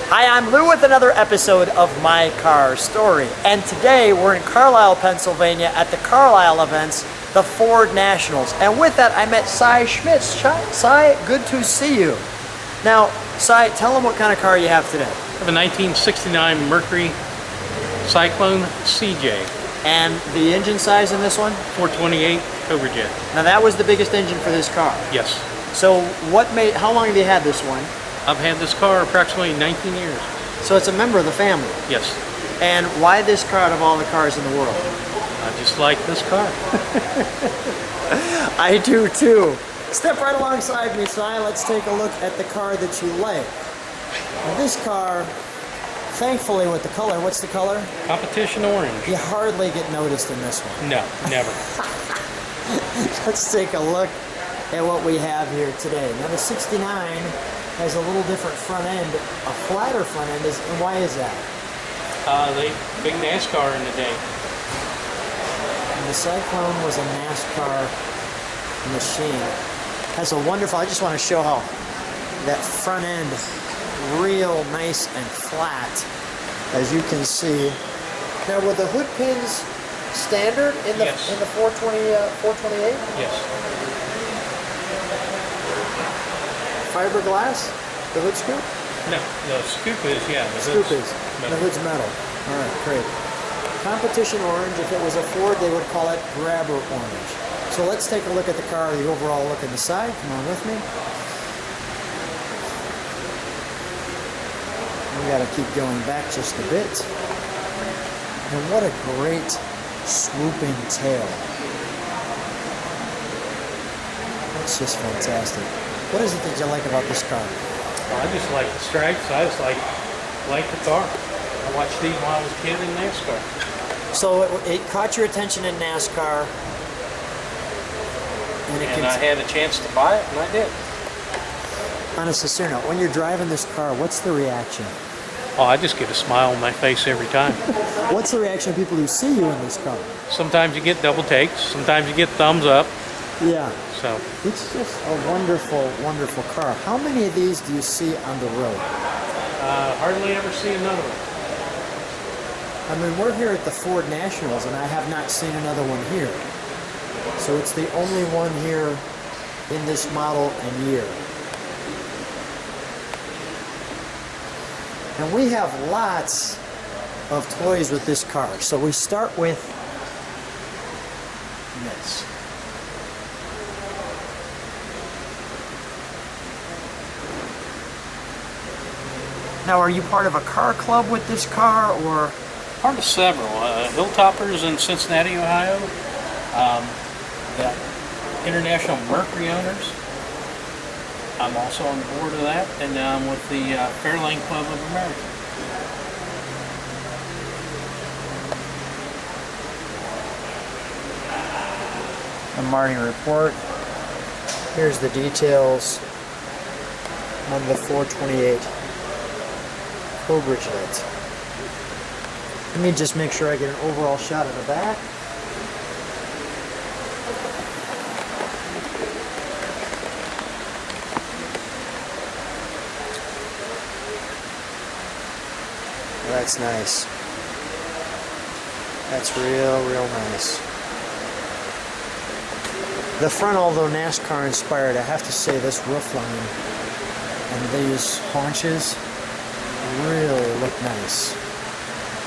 Hi, I'm Lou with another episode of My Car Story. And today we're in Carlisle, Pennsylvania at the Carlisle events, the Ford Nationals. And with that, I met Cy Schmidt. Cy, good to see you. Now, Cy, tell them what kind of car you have today. I have a 1969 Mercury Cyclone CJ. And the engine size in this one? 428 Cobra Jet. Now that was the biggest engine for this car. Yes. So how long have you had this one? I've had this car approximately 19 years. So it's a member of the family. Yes. And why this car out of all the cars in the world? I just like this car. I do too. Step right alongside me, Cy. Let's take a look at the car that you like. Now this car, thankfully with the color, what's the color? Competition orange. You hardly get noticed in this one. No, never. Let's take a look at what we have here today. Now the 69 has a little different front end, a flatter front end, and why is that? Big NASCAR in the day. And the Cyclone was a NASCAR machine. Has a wonderful, I just want to show how that front end, real nice and flat, as you can see. Now were the hood pins standard in the Yes. in the 428? Yes. Fiberglass? The hood scoop? No, the scoop is, yeah. The Scoop hood's is. metal. The hood's metal. All right, great. Competition orange. If it was a Ford, they would call it grabber orange. So let's take a look at the car, the overall look in the side. Come on with me. We got to keep going back just a bit. And what a great swooping tail. That's just fantastic. What is it that you like about this car? Well, I just like the stripes. I just like the car. I watched these when I was a kid in NASCAR. So it caught your attention in NASCAR. And I had a chance to buy it, and I did. On a sincere note, when you're driving this car, what's the reaction? Oh, I just get a smile on my face every time. What's the reaction of people who see you in this car? Sometimes you get double takes. Sometimes you get thumbs up. Yeah. So It's just a wonderful, wonderful car. How many of these do you see on the road? hardly ever see another one. I mean, we're here at the Ford Nationals, and I have not seen another one here. So it's the only one here in this model and year. And we have lots of toys with this car. So we start with this. Now, are you part of a car club with this car, or? Part of several. Hilltoppers in Cincinnati, Ohio. The International Mercury Owners. I'm also on the board of that, and I'm with the Fairlane Club of America. A Marty report. Here's the details on the 428 Cobra Jet. Let me just make sure I get an overall shot of the back. That's nice. That's real nice. The front, although NASCAR inspired, I have to say this roof line and these haunches really look nice.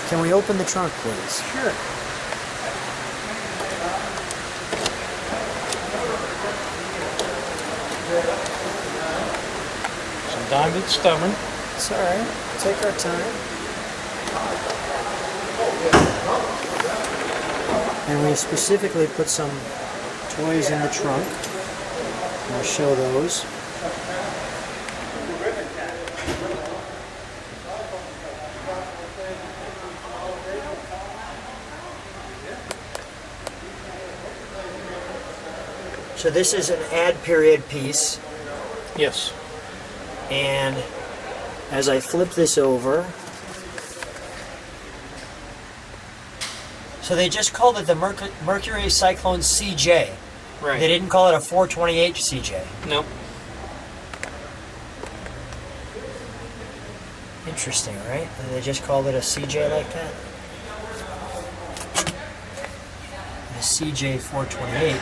Can we open the trunk, please? Sure. Sometimes it's stubborn. It's all right. Take our time. And we specifically put some toys in the trunk. I'll show those. So this is an ad period piece. Yes. And as I flip this over, so they just called it the Mercury Cyclone CJ. Right. They didn't call it a 428 CJ. Nope. Interesting, right? And they just called it a CJ like that? The CJ 428.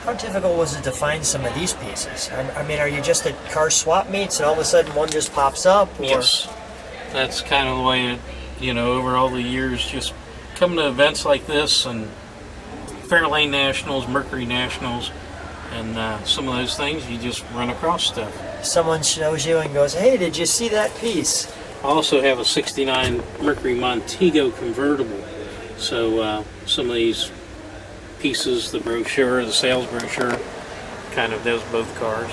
How difficult was it to find some of these pieces? I mean, are you just at car swap meets and all of a sudden one just pops up? Or? Yes, that's kind of the way it, you know, over all the years, just coming to events like this and Fairlane Nationals, Mercury Nationals, and some of those things, you just run across stuff. Someone shows you and goes, hey, did you see that piece? I also have a 69 Mercury Montego convertible. So some of these pieces, the brochure, the sales brochure, kind of does both cars.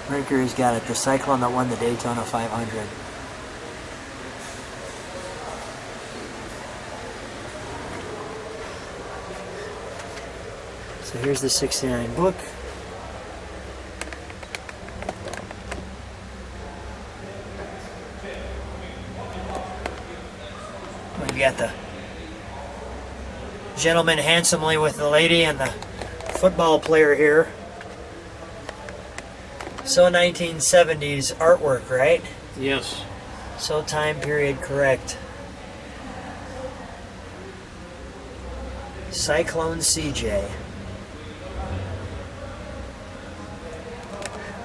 Mercury's got it, the Cyclone that won the Daytona 500. So here's the 69 book. We got the gentleman handsomely with the lady and the football player here. So 1970s artwork, right? Yes. So time period correct. Cyclone CJ.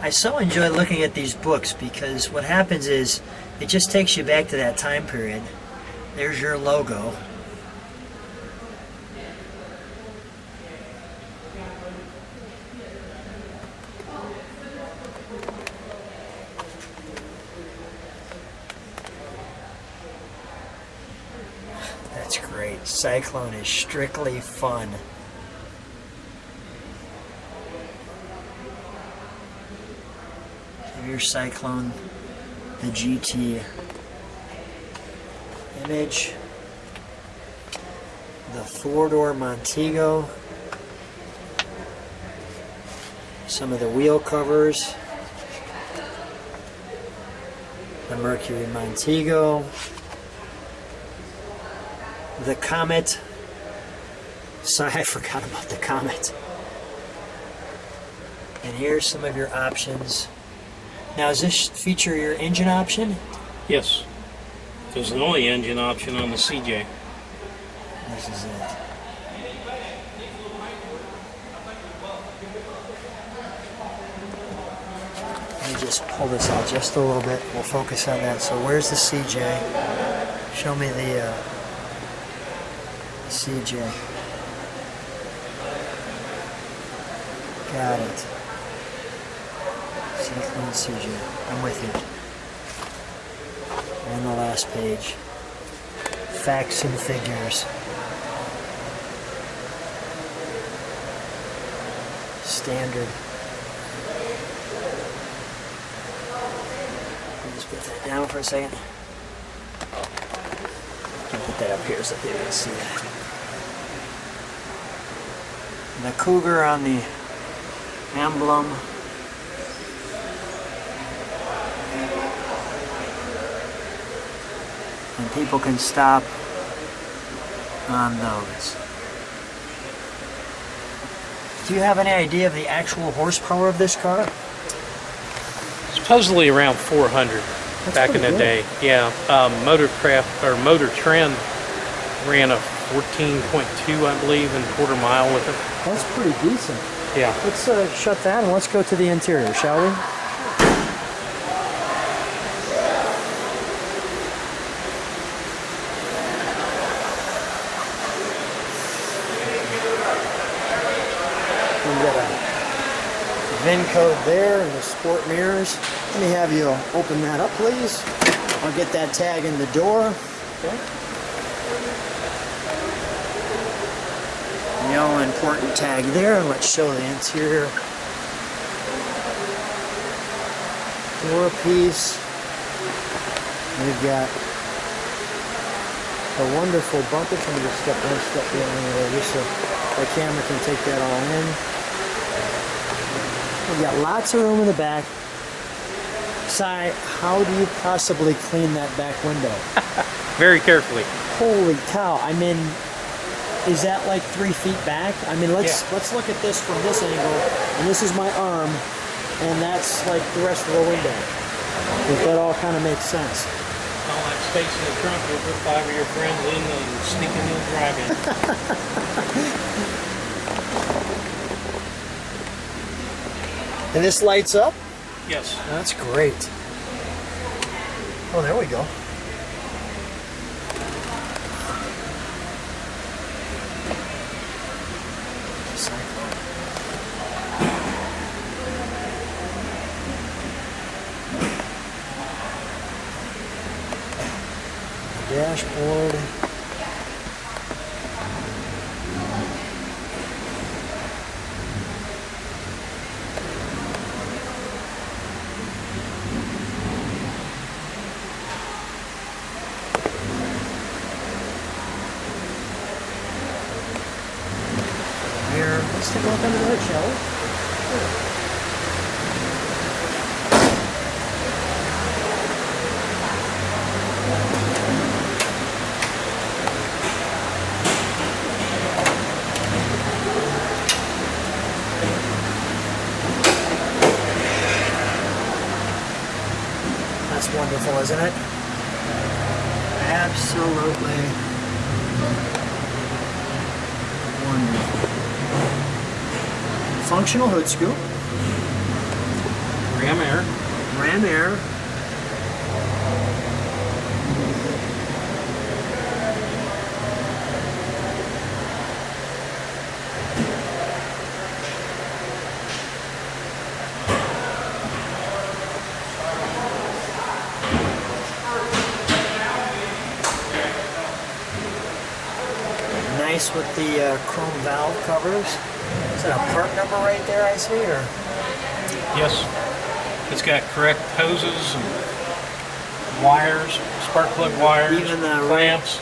I so enjoy looking at these books because what happens is it just takes you back to that time period. There's your logo. That's great. Cyclone is strictly fun. Here's Cyclone, the GT image, the four-door Montego, some of the wheel covers, the Mercury Montego, the Comet. Sorry, I forgot about the Comet. And here's some of your options. Now, does this feature your engine option? Yes. There's an only engine option on the CJ. This is it. Let me just pull this out just a little bit. We'll focus on that. So where's the CJ? Show me the CJ. Got it. Cyclone CJ. I'm with you. And the last page. Facts and figures. Standard. Let me just put that down for a second. I'll put that up here so people can see that. The cougar on the emblem. And people can stop on those. Do you have any idea of the actual horsepower of this car? Supposedly around 400 back in the good. day. Yeah, Motorcraft or Motor Trend ran a 14.2, I believe, in quarter mile with it. That's pretty decent. Yeah. Let's shut that and let's go to the interior, shall we? We've got a VIN code there and the sport mirrors. Let me have you open that up, please. I'll get that tag in the door. Okay. The all important tag there. Let's show the interior. Door piece. We've got a wonderful bumper. Let me just step one step behind there just so the camera can take that all in. You got lots of room in the back. Cy, how do you possibly clean that back window? Very carefully. Holy cow! I mean, is that like 3 feet back? I mean, let's look at this from this angle, and this is my arm, and that's like the rest of the window. If that all kind of makes sense. All that space in the trunk, you'll put 5 of your friends in and sneak in the drive-in. And this lights up? Yes. That's great. Oh, there we go. Dashboard. Here, let's take a look under the hood, shall we? That's wonderful, isn't it? Absolutely wonderful. Functional hood scoop. Ram air. Ram air. Nice with the chrome valve covers. Is that a part number right there I see, or? Yes. It's got correct hoses and wires, spark plug wires, Even the clamps.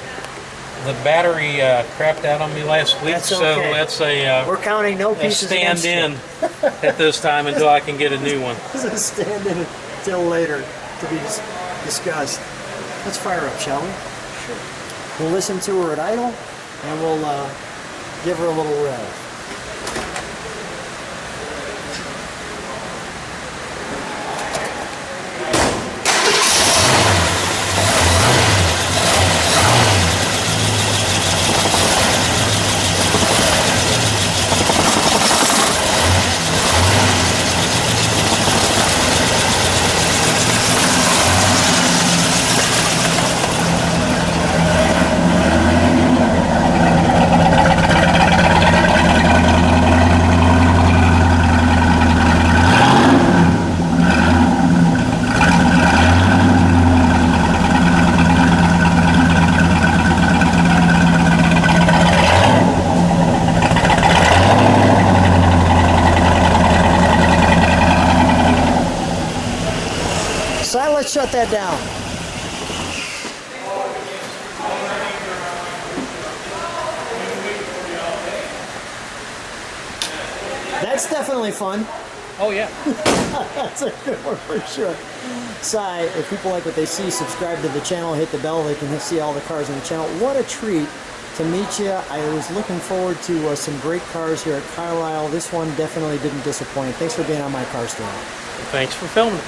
The battery crapped out on me last week, That's so okay. that's a We're counting no pieces against stand-in you. at this time until I can get a new one. This is a stand-in until later to be discussed. Let's fire up, shall we? Sure. We'll listen to her at idle, and we'll give her a little rev. So let's shut that down. That's definitely fun. Oh yeah. That's a good one for sure. Cy, if people like what they see, subscribe to the channel, hit the bell, they can see all the cars on the channel. What a treat to meet you. I was looking forward to some great cars here at Carlisle. This one definitely didn't disappoint. Thanks for being on my car stand. Thanks for filming.